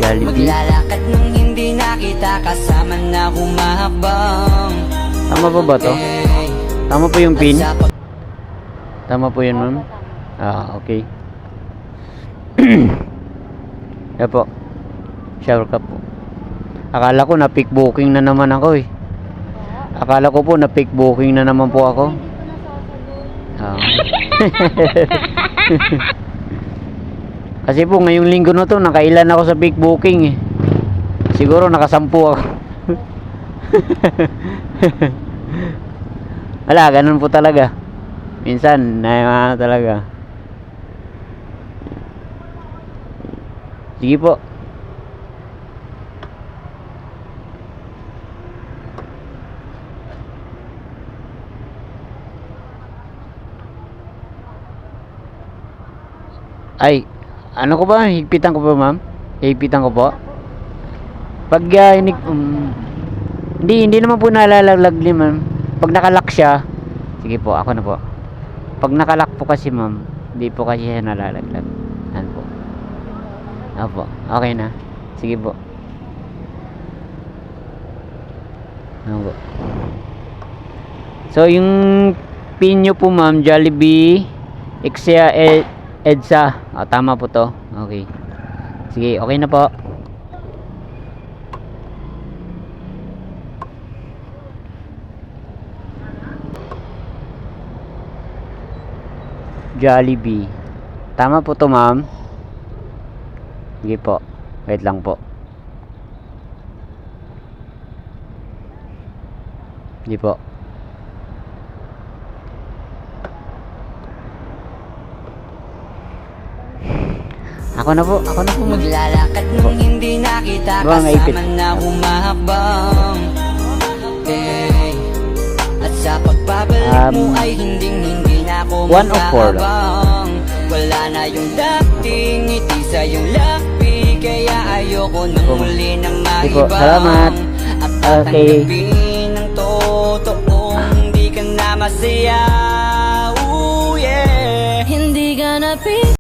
Jollibee. Maglalakad nung hindi nakita kasama na humahakbang. Tama po ba to? Tama po yung pin? Tama po yun, ma'am? Ah, okay. Yan po. Shower cup po. Akala ko na pick booking na naman ako eh. Akala ko po na pick booking na naman po ako. Kasi po ngayong linggo na to nakailan ako sa pick booking eh. Siguro nakasampu ako. Wala, ganun po talaga. Minsan na talaga. Sige po. Ay, ano ko ba? Higpitan ko ba, ma'am? Higpitan ko po. Pag hindi naman po nalalaglag ni ma'am. Pag nakalock siya, sige po, ako na po. Pag nakalock po kasi, ma'am, hindi po kasi siya nalalaglag. Ano po? Opo, okay na. Sige po. Ano po? So, yung pin nyo po, ma'am, Jollibee, Exia, EDSA. Tama po to. Okay. Sige, okay na po. Jollibee. Tama po to, ma'am. Sige po. Wait lang po. Sige po. Ako na po. Maglalakad nung hindi nakita kasama na humahakbang. At sa pagbabalik mo ay hindi na ako magkakabang. Wala na yung dating ngiti sa yung labi, kaya ayoko nang muli na maibang. Salamat. At tatanggapin ng totoong di ka na masaya.